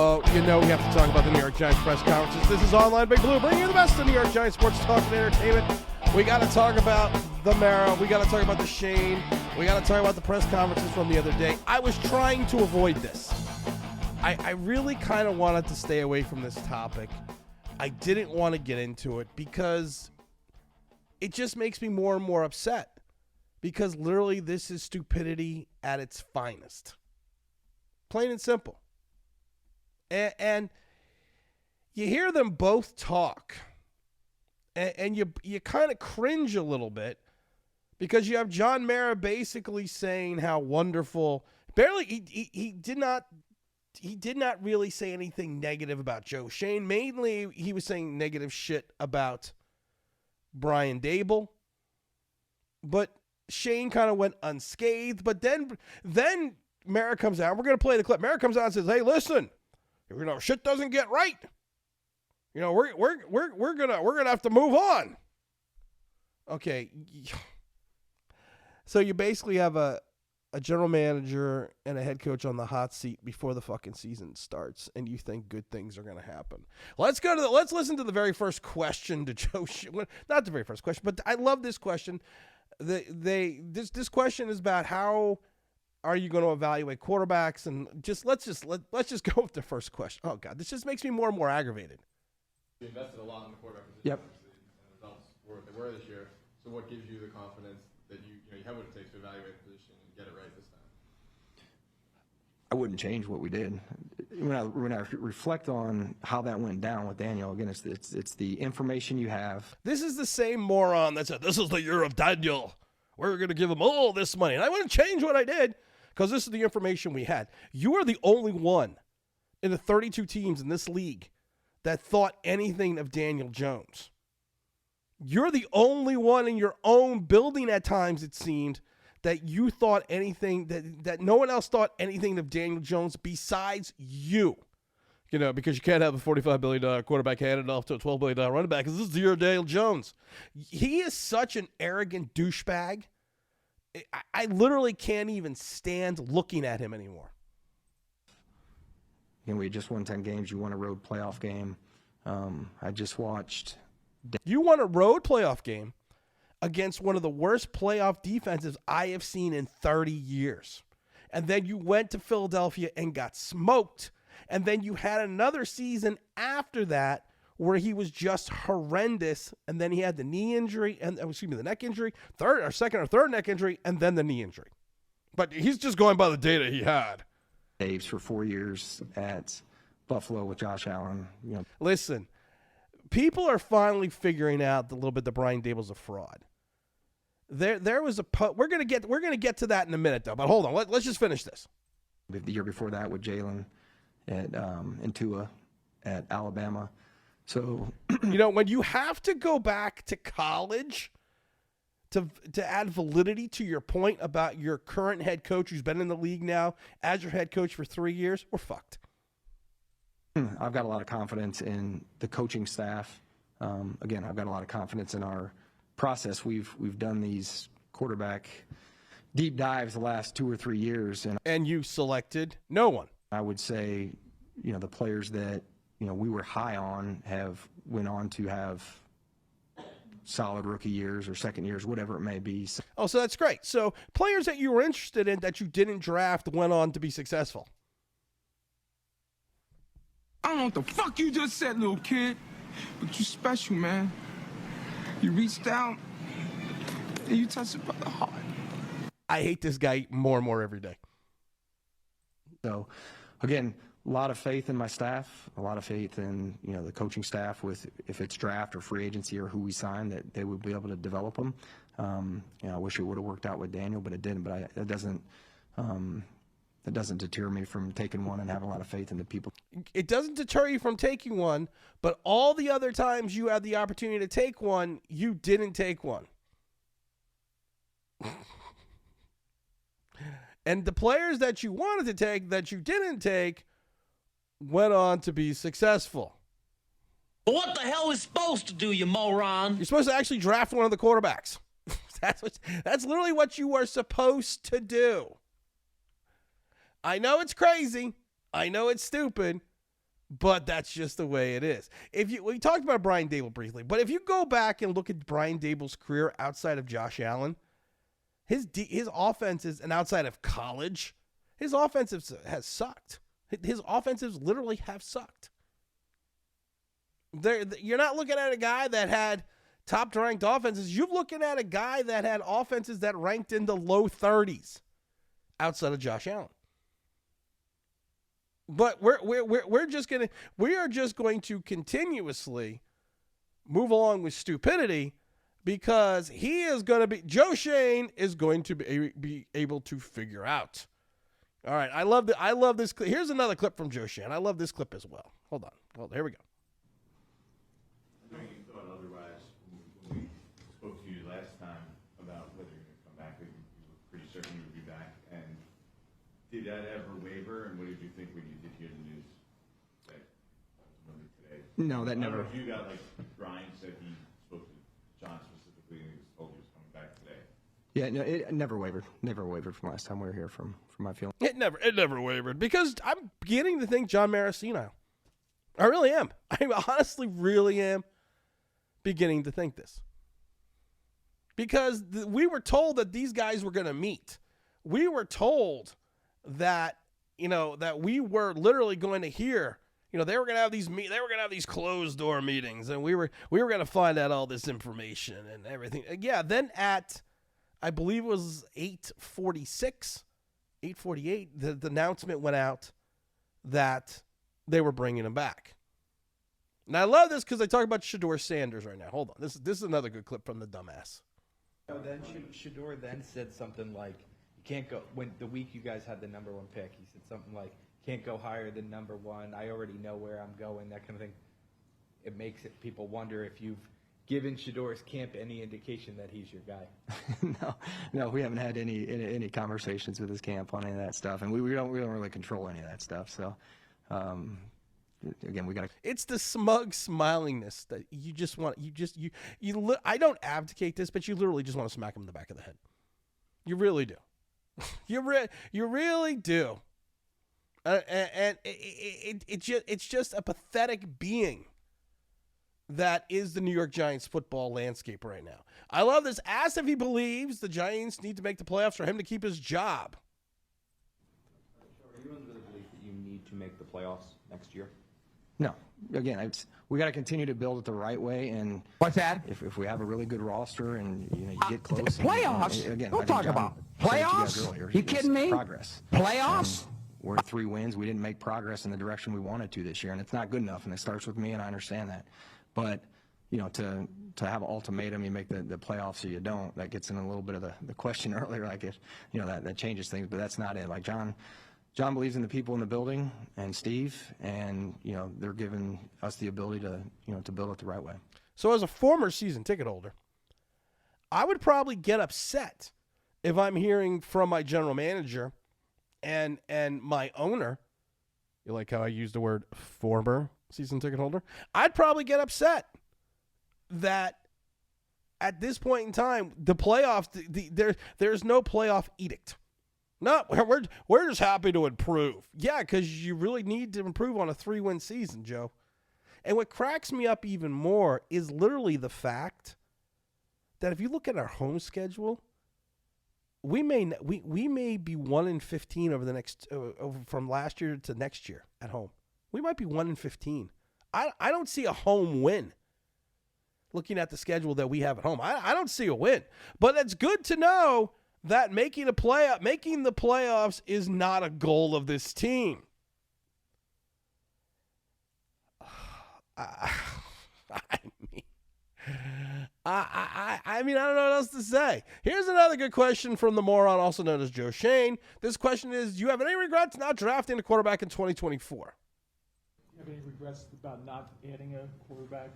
You know we have to talk about the New York Giants press conferences. This is Online Big Blue, bringing you the best of New York Giants sports talk and entertainment. We got to talk about the Mara. We got to talk about the Schoen. We got to talk about the press conferences from the other day. I was trying to avoid this. I really kind of wanted to stay away from this topic. I didn't want to get into it because it just makes me more and more upset. Because literally this is stupidity at its finest. Plain and simple. And you hear them both talk. And you kind of cringe a little bit. Because you have John Mara basically saying how wonderful. Barely, he did not really say anything negative about Joe Schoen. Mainly, he was saying negative shit about Brian Daboll. But Schoen kind of went unscathed. But then Mara comes out. We're going to play the clip. Mara comes out and says, "Hey, listen, shit doesn't get right. We're gonna have to move on." Okay. So you basically have a general manager and a head coach on the hot seat before the fucking season starts, and you think good things are going to happen. Let's listen to the very first question to Joe Schoen. Not the very first question, but I love this question. This question is about how are you going to evaluate quarterbacks, and let's just go with the first question. Oh God, this just makes me more and more aggravated. You invested a lot in the quarterback position. Yep. Obviously, and the results were what they were this year. So what gives you the confidence that you have what it takes to evaluate the position and get it right this time? I wouldn't change what we did. When I reflect on how that went down with Daniel, again, it's the information you have. This is the same moron that said, "This is the year of Daniel. We're going to give him all this money." And I wouldn't change what I did because this is the information we had. You are the only one in the 32 teams in this league that thought anything of Daniel Jones. You're the only one in your own building at times, it seemed, that you thought anything, that no one else thought anything of Daniel Jones besides you. Because you can't have a $45 billion quarterback handed off to a $12 billion running back because this is the year of Daniel Jones. He is such an arrogant douchebag. I literally can't even stand looking at him anymore. We just won 10 games. You won a road playoff game. I just watched. You won a road playoff game against one of the worst playoff defenses I have seen in 30 years. And then you went to Philadelphia and got smoked. And then you had another season after that where he was just horrendous. And then he had the knee injury, the neck injury, second or third neck injury, and then the knee injury. But he's just going by the data he had. Daves for 4 years at Buffalo with Josh Allen. Listen, people are finally figuring out a little bit that Brian Daboll's a fraud. There was we're gonna get to that in a minute though. But hold on, let's just finish this. The year before that with Jalen and Tua at Alabama. So when you have to go back to college to add validity to your point about your current head coach who's been in the league now as your head coach for 3 years, we're fucked. I've got a lot of confidence in the coaching staff. Again, I've got a lot of confidence in our process. We've done these quarterback deep dives the last 2 or 3 years, and you selected no one. I would say, the players that we were high on went on to have solid rookie years or second years, whatever it may be. Oh, so that's great. So players that you were interested in that you didn't draft went on to be successful. I don't know what the fuck you just said, little kid, but you special, man. You reached out and you touched it by the heart. I hate this guy more and more every day. So, again, a lot of faith in my staff, a lot of faith in the coaching staff with if it's draft or free agency or who we sign that they would be able to develop them. I wish it would have worked out with Daniel, but it didn't. But it doesn't deter me from taking one and having a lot of faith in the people. It doesn't deter you from taking one, but all the other times you had the opportunity to take one, you didn't take one. And the players that you wanted to take that you didn't take went on to be successful. But what the hell is supposed to do, you moron? You're supposed to actually draft one of the quarterbacks. That's literally what you are supposed to do. I know it's crazy. I know it's stupid. But that's just the way it is. We talked about Brian Daboll briefly, but if you go back and look at Brian Daboll's career outside of Josh Allen, his offenses, and outside of college, his offensives has sucked. His offensives literally have sucked. You're not looking at a guy that had top-ranked offenses. You're looking at a guy that had offenses that ranked in the low 30s outside of Josh Allen. But we are just going to continuously move along with stupidity because Joe Schoen is going to be able to figure out. All right, I love this clip. Here's another clip from Joe Schoen. I love this clip as well. Hold on. Here we go. I know you thought otherwise when we spoke to you last time about whether you're going to come back. You were pretty certain you would be back. And did that ever waver? And what did you think when you did hear the news today? No, that I don't never. know if you got, like Brian said, he spoke to John specifically and he was told he was coming back today. Yeah, no, it never wavered. Never wavered from last time we were here. From my feeling, It never wavered because I'm beginning to think John Mara's senile. I really am. I honestly really am beginning to think this. Because we were told that these guys were going to meet. We were told that, that we were literally going to hear, they were going to have these closed door meetings and we were going to find out all this information and everything. Yeah, then at I believe it was 8:48, the announcement went out that they were bringing him back. And I love this because I talk about Shedeur Sanders right now. Hold on. This is another good clip from the dumbass. Then Shedeur then said something like, "You can't go." When the week you guys had the number 1 pick, he said something like, "Can't go higher than number 1. I already know where I'm going." That kind of thing. It makes people wonder if you've given Shedeur's camp any indication that he's your guy. No, we haven't had any conversations with his camp on any of that stuff, and we don't really control any of that stuff. So, again, we got to. It's the smug smilingness that you just want. I don't abdicate this, but you literally just want to smack him in the back of the head. You really do. You really do. And it's just a pathetic being that is the New York Giants football landscape right now. I love this. Asked if he believes the Giants need to make the playoffs for him to keep his job. Are you under the belief that you need to make the playoffs next year? No, again, we got to continue to build it the right way. And what's that? If we have a really good roster and you get close, playoffs. And, again, don't talk about playoffs. You kidding me? Progress. Playoffs. We're 3 wins. We didn't make progress in the direction we wanted to this year, and it's not good enough. And it starts with me, and I understand that. But to have an ultimatum, you make the playoffs or you don't. That gets in a little bit of the question earlier, like that changes things. But that's not it. Like John believes in the people in the building, and Steve, and they're giving us the ability to build it the right way. So as a former season ticket holder, I would probably get upset if I'm hearing from my general manager and my owner. You like how I use the word former season ticket holder? I'd probably get upset that at this point in time, the playoffs, there's no playoff edict. No, we're just happy to improve. Yeah, because you really need to improve on a 3-win season, Joe. And what cracks me up even more is literally the fact that if you look at our home schedule, we may be 1-15 over the next from last year to next year at home. We might be 1-15. I don't see a home win. Looking at the schedule that we have at home, I don't see a win. But it's good to know that making the playoffs is not a goal of this team. I mean, I don't know what else to say. Here's another good question from the moron, also known as Joe Schoen. This question is, do you have any regrets not drafting a quarterback in 2024? Do you have any regrets about not adding a quarterback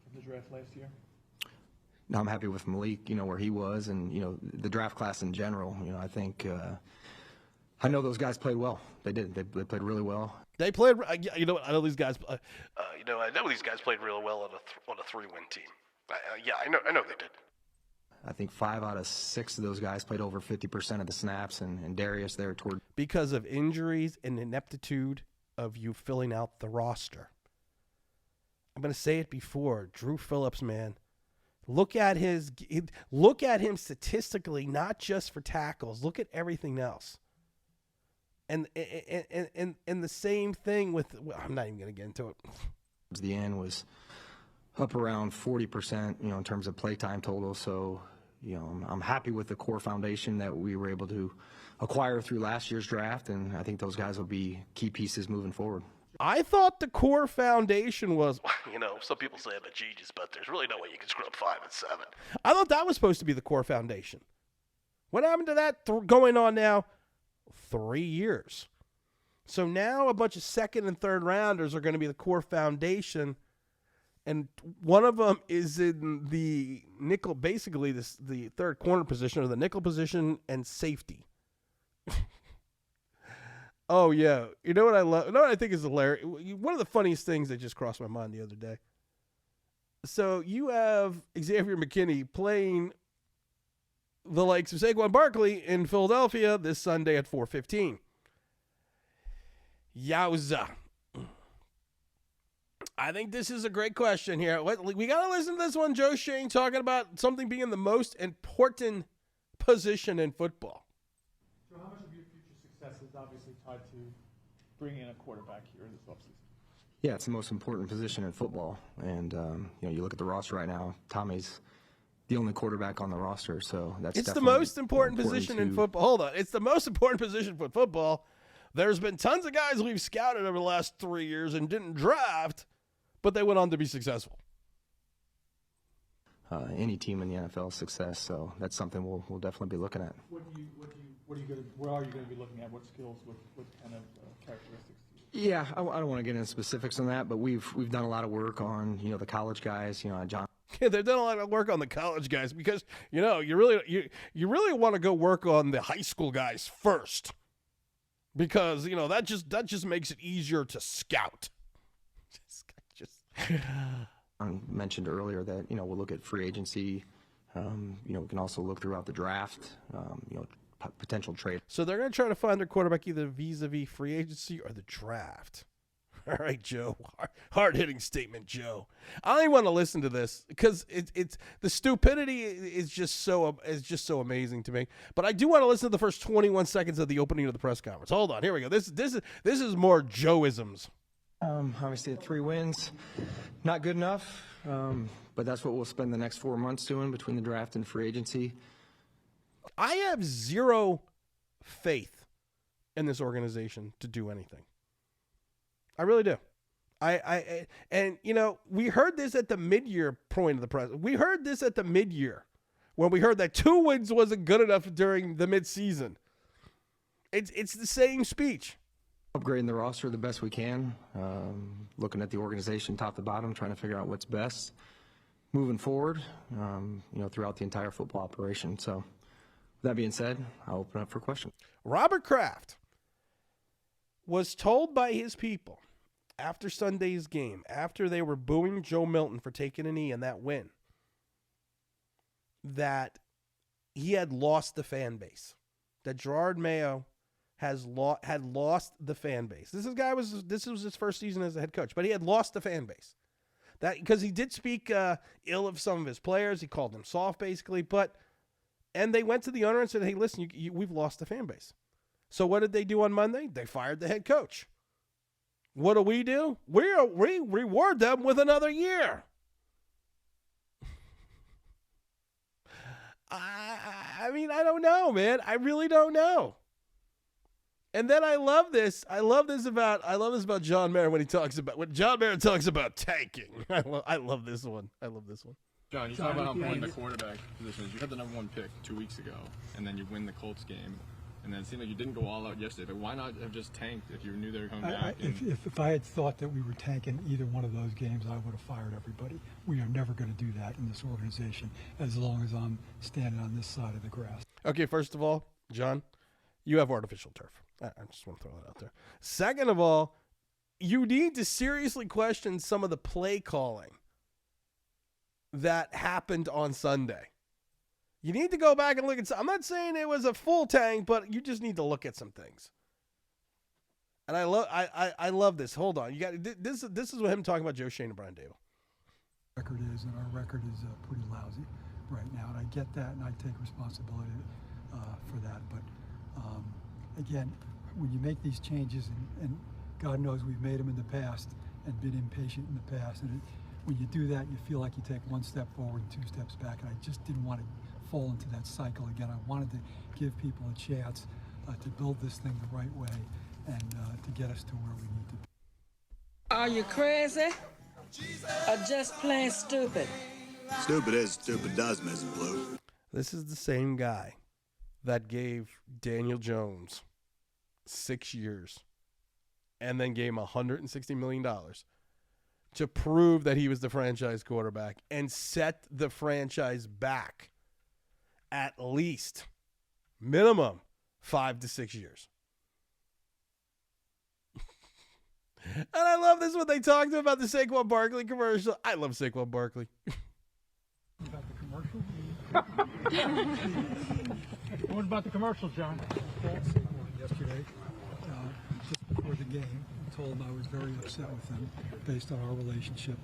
from the draft last year? No, I'm happy with Malik, where he was, and, the draft class in general. I think I know those guys played well. They did. They played really well. They played. I know these guys. I know these guys played really well on a 3-win team. I know they did. I think 5 out of 6 of those guys played over 50% of the snaps, and Darius there toward because of injuries and ineptitude of you filling out the roster. I'm going to say it before. Drew Phillips, man. Look at him statistically, not just for tackles. Look at everything else. And the same thing with, I'm not even going to get into it. The end was up around 40%, in terms of playtime total. So, I'm happy with the core foundation that we were able to acquire through last year's draft, and I think those guys will be key pieces moving forward. I thought the core foundation was, some people say I'm a genius, but there's really no way you can screw up 5 and 7. I thought that was supposed to be the core foundation. What happened to that going on now? 3 years. So now a bunch of second and third rounders are going to be the core foundation, and one of them is in the nickel, basically the third corner position or the nickel position and safety. Oh, yeah. You know what I love? You know what I think is hilarious? One of the funniest things that just crossed my mind the other day. So you have Xavier McKinney playing the likes of Saquon Barkley in Philadelphia this Sunday at 4:15. Yowza. I think this is a great question here. We got to listen to this one. Joe Schoen talking about something being the most important position in football. So how much of your future success is obviously tied to bringing in a quarterback here in this offseason? Yeah, it's the most important position in football. And, you look at the roster right now, Tommy's the only quarterback on the roster. So it's the most important position in football. Hold on. It's the most important position for football. There's been tons of guys we've scouted over the last 3 years and didn't draft, but they went on to be successful. Any team in the NFL success, so that's something we'll definitely be looking at. Where are you going to be looking at? What skills, what kind of characteristics? Yeah, I don't want to get into specifics on that, but we've done a lot of work on the college guys. John. Yeah, they've done a lot of work on the college guys because you really want to go work on the high school guys first. Because, that just makes it easier to scout. I mentioned earlier that, we'll look at free agency. We can also look throughout the draft, potential trade. So they're going to try to find their quarterback either vis-a-vis free agency or the draft. All right, Joe. Hard-hitting statement, Joe. I don't even want to listen to this because it's the stupidity is just so amazing to me. But I do want to listen to the first 21 seconds of the opening of the press conference. Hold on, here we go. This is more Joe-isms. Obviously, 3 wins, not good enough. But that's what we'll spend the next 4 months doing between the draft and free agency. I have zero faith in this organization to do anything. I really do. We heard this at the mid-year point of the press. We heard this at the mid-year when we heard that 2 wins wasn't good enough during the mid-season. It's the same speech. Upgrading the roster the best we can, looking at the organization top to bottom, trying to figure out what's best moving forward, throughout the entire football operation. So with that being said, I'll open up for questions. Robert Kraft was told by his people after Sunday's game, after they were booing Joe Milton for taking a knee in that win, that he had lost the fan base, that Gerard Mayo had lost the fan base. This was his first season as a head coach, but he had lost the fan base. That because he did speak ill of some of his players, he called them soft, basically. And they went to the owner and said, "Hey, listen, we've lost the fan base." So what did they do on Monday? They fired the head coach. What do? We reward them with another year. I don't know, man. I really don't know. And then I love this about John Mayer when John Mayer talks about tanking. I love this one. John, you talk about how important the quarterback position is. You had the number 1 pick 2 weeks ago, and then you win the Colts game. And then it seemed like you didn't go all out yesterday. But why not have just tanked if you knew they were coming back? If I had thought that we were tanking either one of those games, I would have fired everybody. We are never going to do that in this organization as long as I'm standing on this side of the grass. Okay, first of all, John, you have artificial turf. I just want to throw that out there. Second of all, you need to seriously question some of the play calling that happened on Sunday. You need to go back and look at some. I'm not saying it was a full tank, but you just need to look at some things. And I love this. Hold on, you got this. This is what him talking about Joe Schoen and Brian Daboll. Record is, and our record is pretty lousy right now, and I get that, and I take responsibility for that. But again, when you make these changes, and God knows we've made them in the past and been impatient in the past, and when you do that, you feel like you take one step forward and 2 steps back, and I just didn't want to fall into that cycle again. I wanted to give people a chance to build this thing the right way and to get us to where we need to be. Are you crazy? Or just plain stupid? Stupid is, stupid does, Mrs. Blue. This is the same guy that gave Daniel Jones 6 years and then gave him $160 million to prove that he was the franchise quarterback and set the franchise back at least minimum 5 to 6 years. And I love this when they talked about the Saquon Barkley commercial. I love Saquon Barkley. About the commercial? What about the commercial, John? Yesterday, just before the game, I told him I was very upset with him based on our relationship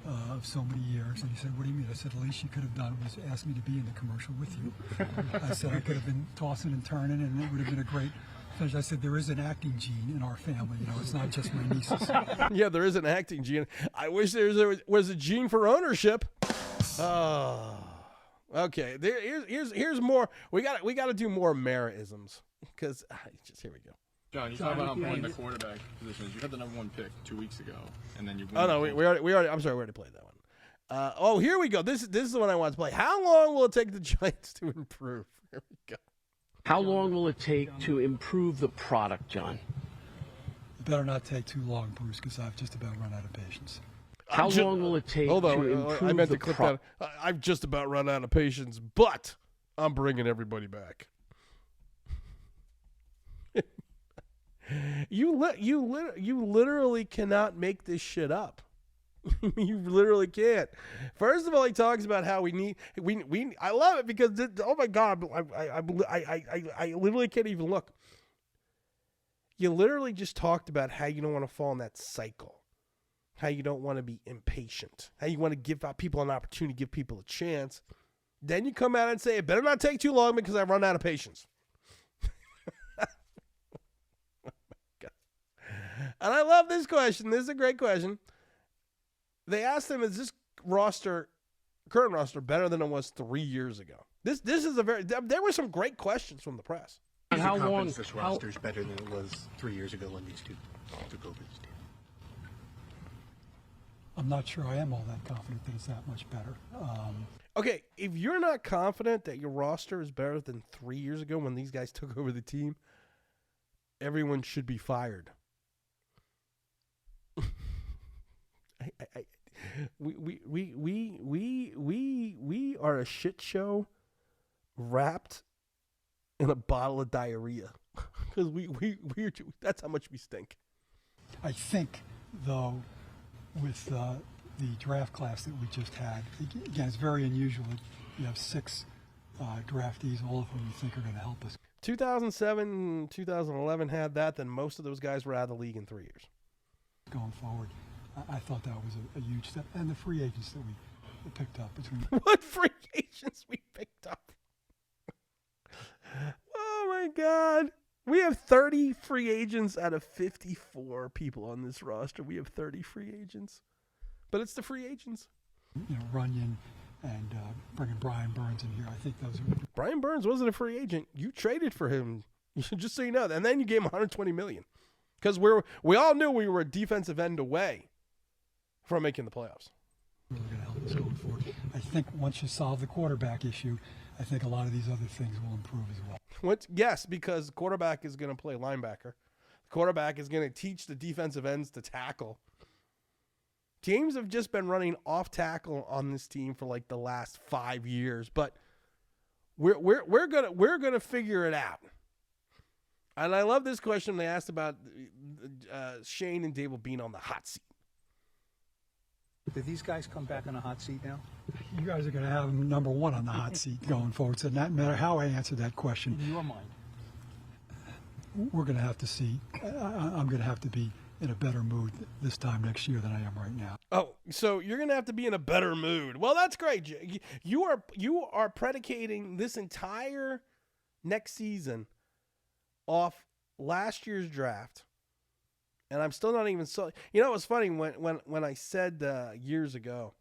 of so many years. And he said, "What do you mean?" I said, "The least you could have done was ask me to be in the commercial with you." I said, "I could have been tossing and turning, and it would have been a great finish." I said, "There is an acting gene in our family. You know, it's not just my nieces." Yeah, there is an acting gene. I wish there was a gene for ownership. Oh, okay. Here's more. We got to do more Mara-isms because just here we go. John, you talk about how important the quarterback position is. You had the #1 pick 2 weeks ago, and then you. Oh no, we already. I'm sorry, we already played that one. Oh, here we go. This is the one I want to play. How long will it take the Giants to improve? Here we go. How long will it take to improve the product, John? It better not take too long, Bruce, because I've just about run out of patience. How long will it take to improve I meant the to clip product? that. I've just about run out of patience, but I'm bringing everybody back. You literally cannot make this shit up. You literally can't. First of all, he talks about how we I love it because oh my God, I literally can't even look. You literally just talked about how you don't want to fall in that cycle, how you don't want to be impatient, how you want to give out people an opportunity, give people a chance. Then you come out and say, it better not take too long because I've run out of patience. And I love this question. This is a great question. They asked him, is this current roster, better than it was 3 years ago? This is there were some great questions from the press. How long is this roster is better than it was 3 years ago when these two took over this team? I'm not sure I am all that confident that it's that much better. Okay, if you're not confident that your roster is better than 3 years ago when these guys took over the team, everyone should be fired. We are a shit show wrapped in a bottle of diarrhea because we're that's how much we stink. I think, though, with the draft class that we just had, again, it's very unusual. You have 6 draftees, all of whom you think are going to help us. 2007, 2011 had that. Then most of those guys were out of the league in 3 years. Going forward, I thought that was a huge step. And the free agents that we picked up between. What free agents we picked up? Oh my God. We have 30 free agents out of 54 people on this roster. We have 30 free agents. But it's the free agents. You know, Runyon and bringing Brian Burns in here. I think those are. Brian Burns wasn't a free agent. You traded for him. Just so you know. And then you gave him $120 million. Because we all knew we were a defensive end away from making the playoffs. Really going to help us going forward. I think once you solve the quarterback issue, I think a lot of these other things will improve as well. Yes, because the quarterback is going to play linebacker. The quarterback is going to teach the defensive ends to tackle. Teams have just been running off tackle on this team for like the last 5 years, but we're gonna figure it out. And I love this question they asked about Schoen and Daboll being on the hot seat. Do these guys come back on a hot seat now? You guys are going to have them #1 on the hot seat going forward. So not matter how I answer that question. In your mind. we're going to have to see. I'm going to have to be in a better mood this time next year than I am right now. Oh, so you're going to have to be in a better mood. Well, that's great. You are predicating this entire next season off last year's draft. And I'm still not even so. You know, it was funny when I said years ago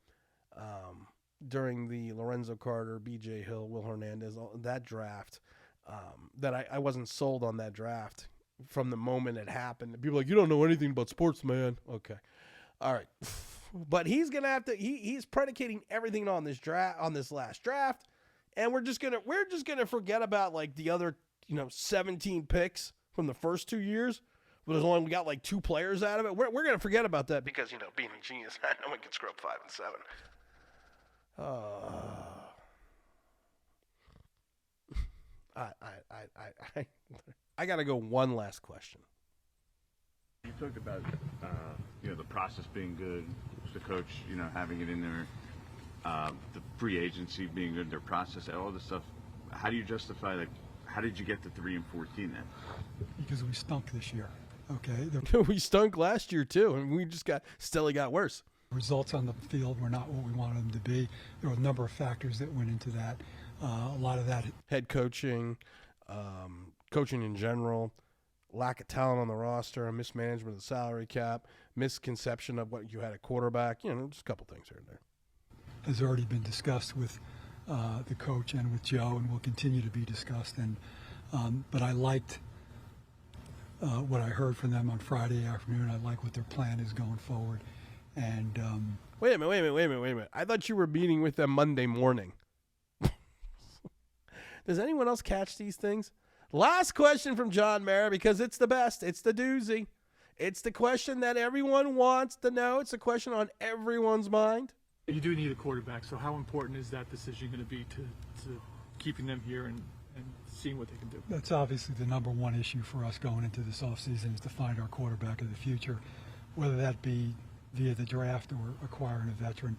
during the Lorenzo Carter, B.J. Hill, Will Hernandez, that draft, that I wasn't sold on that draft from the moment it happened. People were like, you don't know anything about sports, man. Okay. All right. But he's going to have to, he's predicating everything on this draft, on this last draft. And we're just going to forget about like the other, 17 picks from the first 2 years. But as long as we got like 2 players out of it, we're going to forget about that because, being a genius, no one can screw up 5 and 7. I got to go one last question. You talked about, the process being good, the coach, having it in there, the free agency being good, their process, all this stuff. How do you justify, how did you get to 3-14 then? Because we stunk this year. Okay. We stunk last year too, and we just steadily got worse. Results on the field were not what we wanted them to be. There were a number of factors that went into that. A lot of that. Head coaching, coaching in general, lack of talent on the roster, mismanagement of the salary cap, misconception of what you had at quarterback. Just a couple things here and there. Has already been discussed with the coach and with Joe, and will continue to be discussed. And but I liked what I heard from them on Friday afternoon. I like what their plan is going forward. And wait a minute. I thought you were meeting with them Monday morning. Does anyone else catch these things? Last question from John Mara, because it's the best. It's the doozy. It's the question that everyone wants to know. It's a question on everyone's mind. You do need a quarterback, so how important is that decision going to be to keeping them here and seeing what they can do? That's obviously the number one issue for us going into this offseason, is to find our quarterback of the future. Whether that be via the draft or acquiring a veteran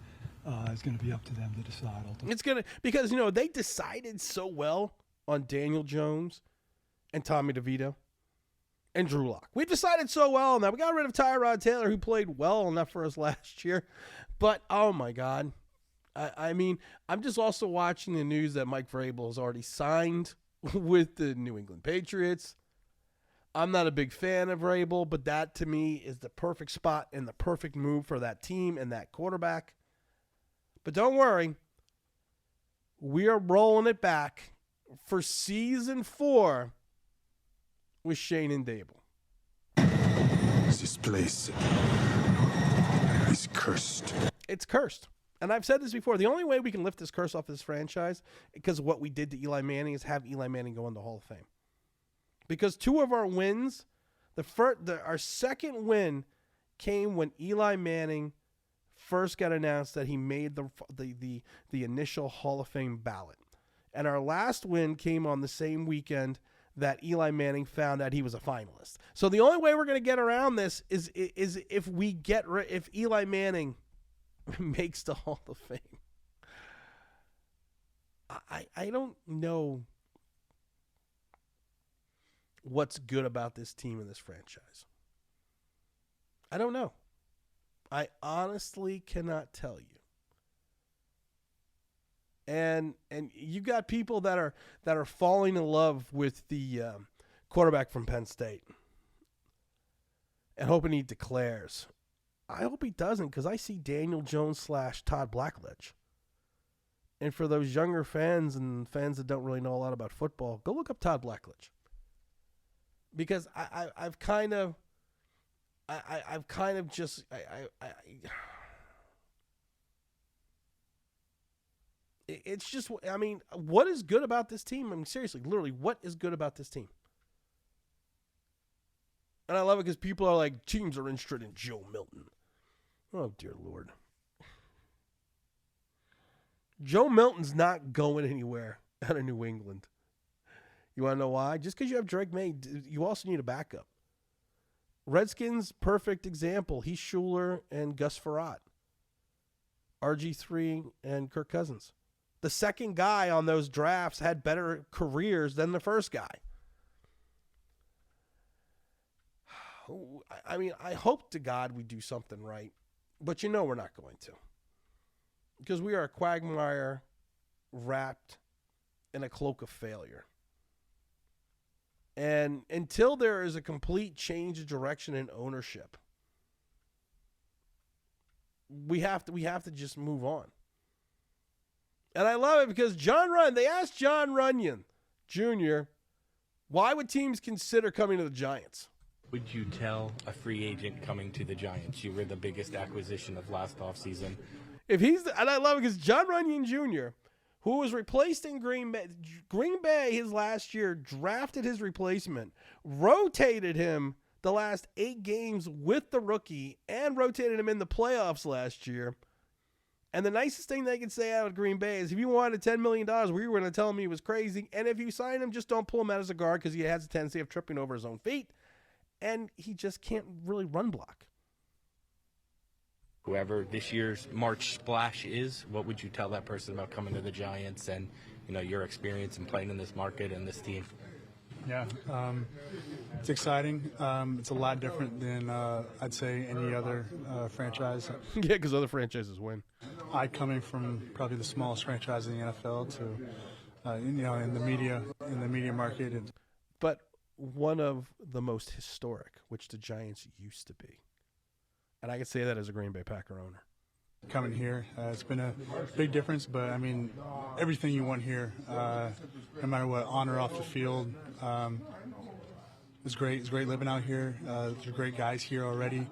is going to be up to them to decide ultimately. It's going to, because, they decided so well on Daniel Jones and Tommy DeVito and Drew Lock. We decided so well on that. We got rid of Tyrod Taylor, who played well enough for us last year. But, oh, my God. I mean, I'm just also watching the news that Mike Vrabel has already signed with the New England Patriots. I'm not a big fan of Vrabel, but that to me is the perfect spot and the perfect move for that team and that quarterback. But don't worry, we are rolling it back for season 4 with Schoen and Daboll. This place is cursed. It's cursed. And I've said this before. The only way we can lift this curse off this franchise, because of what we did to Eli Manning, is have Eli Manning go in the Hall of Fame. Because 2 of our wins, our second win came when Eli Manning first got announced that he made the initial Hall of Fame ballot. And our last win came on the same weekend that Eli Manning found out he was a finalist. So the only way we're going to get around this is if Eli Manning makes the Hall of Fame. I don't know what's good about this team and this franchise. I don't know. I honestly cannot tell you. And you got people that are falling in love with the quarterback from Penn State and hoping he declares. I hope he doesn't, because I see Daniel Jones / Todd Blackledge. And for those younger fans and fans that don't really know a lot about football, go look up Todd Blackledge. Because I've kind of just it's just, I mean, what is good about this team? I mean, seriously, literally, what is good about this team? And I love it because people are like, teams are interested in Joe Milton. Oh, dear Lord. Joe Milton's not going anywhere out of New England. You want to know why? Just because you have Drake May, you also need a backup. Redskins, perfect example. He's Schuler and Gus Frerotte. RG3 and Kirk Cousins. The second guy on those drafts had better careers than the first guy. I mean, I hope to God we do something right, but we're not going to. Because we are a quagmire wrapped in a cloak of failure. And until there is a complete change of direction in ownership, we have to just move on. And I love it because they asked John Runyon Jr., why would teams consider coming to the Giants? Would you tell a free agent coming to the Giants you were the biggest acquisition of last offseason? And I love it because John Runyon Jr., who was replaced in Green Bay his last year, drafted his replacement, rotated him the last 8 games with the rookie, and rotated him in the playoffs last year. And the nicest thing they can say out of Green Bay is if you wanted $10 million, we were going to tell him he was crazy. And if you sign him, just don't pull him out as a guard because he has a tendency of tripping over his own feet. And he just can't really run block. Whoever this year's March splash is, what would you tell that person about coming to the Giants and, your experience in playing in this market and this team? Yeah, it's exciting. It's a lot different than, I'd say, any other franchise. Yeah, because other franchises win. Coming from probably the smallest franchise in the NFL to, in the media market. But one of the most historic, which the Giants used to be. And I can say that as a Green Bay Packer owner. Coming here, it's been a big difference, but I mean, everything you want here, no matter what, on or off the field, it's great. It's great living out here. There's great guys here already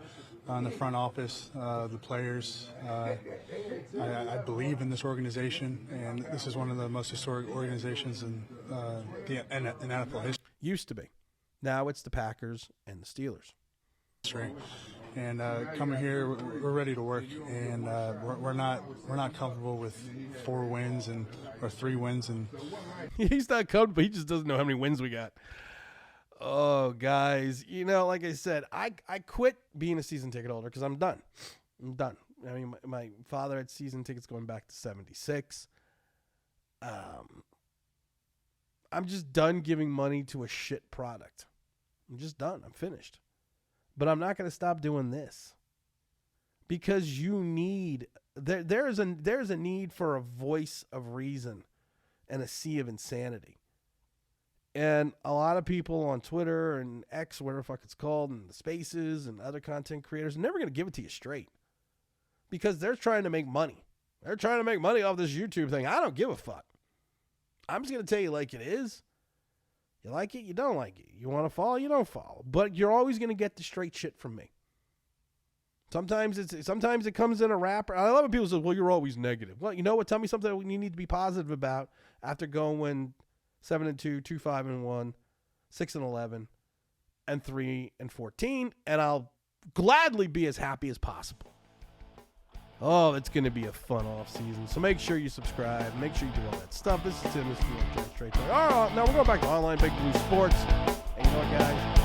in the front office, the players. I believe in this organization, and this is one of the most historic organizations in NFL history. Used to be. Now it's the Packers and the Steelers. And coming here, we're ready to work, and we're not comfortable with 4 wins or 3 wins. And he's not comfortable. He just doesn't know how many wins we got. Oh, guys, like I said, I quit being a season ticket holder because I'm done. I mean, my father had season tickets going back to '76. I'm just done giving money to a shit product. I'm just done. I'm finished. But I'm not going to stop doing this because there's a need for a voice of reason and a sea of insanity. And a lot of people on Twitter and X, whatever the fuck it's called, and the Spaces and other content creators are never going to give it to you straight because they're trying to make money. They're trying to make money off this YouTube thing. I don't give a fuck. I'm just going to tell you like it is. You like it, you don't like it. You want to follow, you don't follow. But you're always going to get the straight shit from me. Sometimes it comes in a rapper. I love when people say, well, you're always negative. Well, you know what? Tell me something you need to be positive about after going 7-2, 2-5-1, 6-11, and 3-14, and I'll gladly be as happy as possible. Oh, it's going to be a fun off season. So make sure you subscribe. Make sure you do all that stuff. This is Tim. This is New York Giants Trade Talk. All right, now we're going back to Online Big Blue Sports. And you know what, guys?